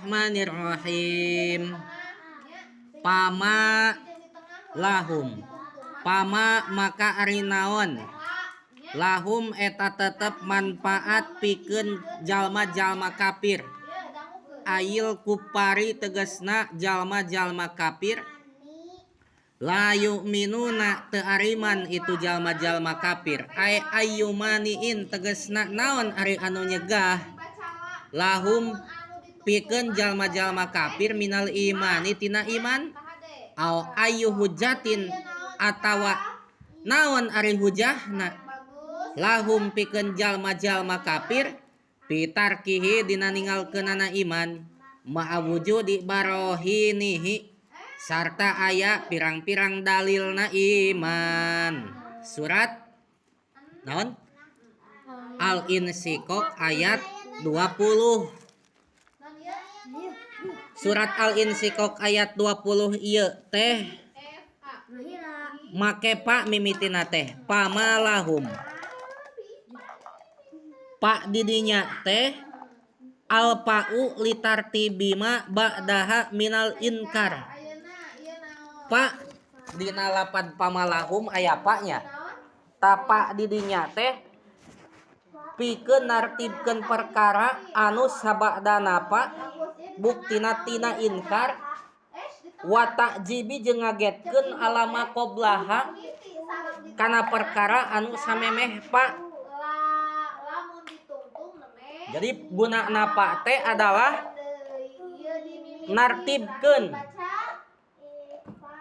Bismillahirrahmanirrahim. Pama lahum. Pama maka ari naon. Lahum eta tetep manfaat pikeun jalma-jalma kafir. Ail kupari tegesna jalma-jalma kafir. La yu'minuna teu ariman itu jalma-jalma kafir. Ayyumaniin tegesna naon ari anu nyegah lahum pikeun jalma-jalma kafir minal imani tina iman au ayu hujatin atawa naon ari hujahna lahum pikeun jalma-jalma kafir pitarkihi dina ninggalkeunana iman ma'awujudi barohinihi sarta aya pirang-pirang dalilna iman. Surat naon? Al-Insyikok ayat 20. Surat Al-Insyikok ayat 20 ieu teh make pa mimitina teh pamalahum. Pa didinya teh al-pa'u litartibima ba'daha minal inkar. Pa dina lapad pamalahum aya pa-nya. Tapa didinya teh pikeun nartibkeun perkara anu sabadana pa buktina tina inkar wa ta'jibi jeung ngagetkeun alama qoblaha kana perkara anu samemeh pa. Jadi gunana pa teh adalah nartibkeun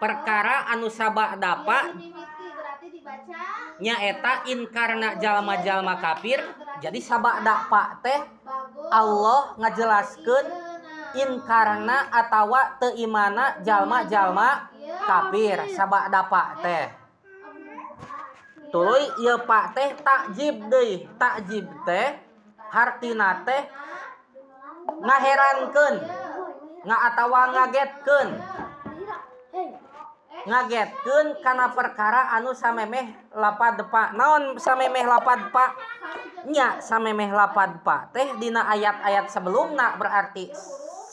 perkara anu sabada pa nyaeta inkarna jalma-jalma kafir. Jadi sabada pa teh Allah ngajelaskeun inkarna atawa teu imana jalma-jalma kafir sabada pa teh. Tuluy ieu pa teh takjib deui. Takjib teh hartina teh ngaherankeun, atawa ngagetkeun. Ngagetkeun kana perkara anu samemeh lapad pa. Naon samemeh lapad pa? Nya samemeh lapad pa teh dina ayat-ayat sebelumna berarti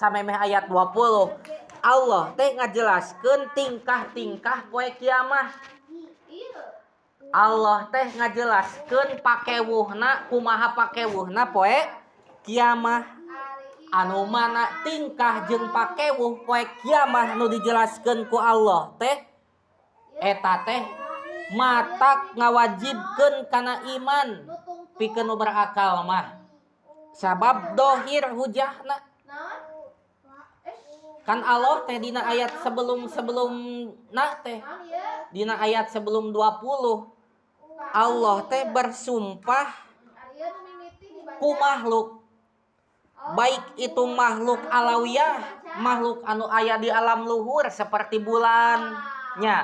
samemeh ayat 20. Allah teh ngajelaskeun tingkah-tingkah poe kiamah. Allah teh ngajelaskeun pakewuhna kumaha pakewuhna poe kiamah. Anu mana tingkah jeung pakewuh poe kiamah nu dijelaskeun ku Allah teh eta teh matak ngawajibkeun kana iman pikeun nu berakal mah. Sabab dohir hujahna kan Allah teh dina ayat sebelum-sebelumna teh dina ayat sebelum 20 Allah teh bersumpah ku makhluk, baik itu makhluk alawiyah, makhluk anu aya di alam luhur seperti bulannya,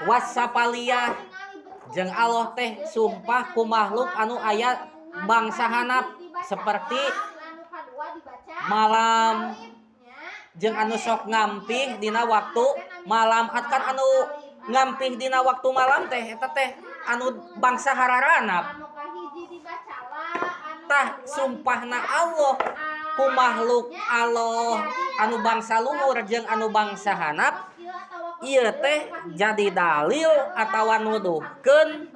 wasapaliyah, jeung Allah teh sumpah ku makhluk anu aya bangsa hanap seperti malam jeung anu sok ngampih dina waktu malam. Kan anu ngampih dina waktu malam teh eta teh anu bangsa hararanap. Tah sumpahna Allah ku makhluk Allah anu bangsa luhur jeung anu bangsa hanap ieu teh jadi dalil atawa nuduhkeun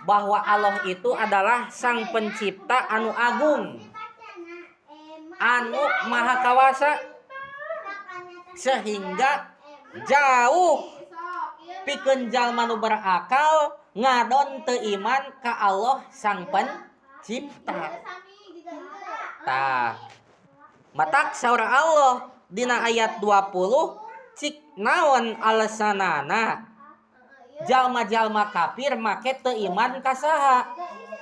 bahwa Allah itu adalah sang pencipta anu agung, anu maha kawasa, sehingga jauh pikeun jalma nu berakal ngadon teu iman ka Allah sang pencipta. Tah matak saur Allah dina ayat 20 cik naon alasanana jalma-jalma kafir make teu iman ka saha?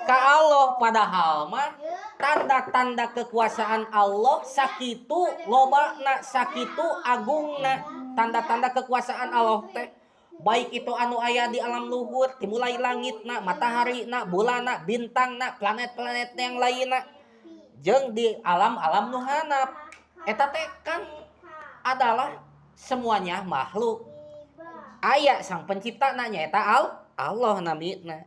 Ka Allah. Padahal mah tanda-tanda kekuasaan Allah sakitu lobana, sakitu agungna. Tanda-tanda kekuasaan Allah teh baik itu anu aya di alam luhur dimulai langitna, mataharina, bulana, bintangna, planet-planet yang lainna jeung di alam-alam nu hanap. Eta teh kan adalah semuanya makhluk. Aya sang pencipta nanya eta Allah namina.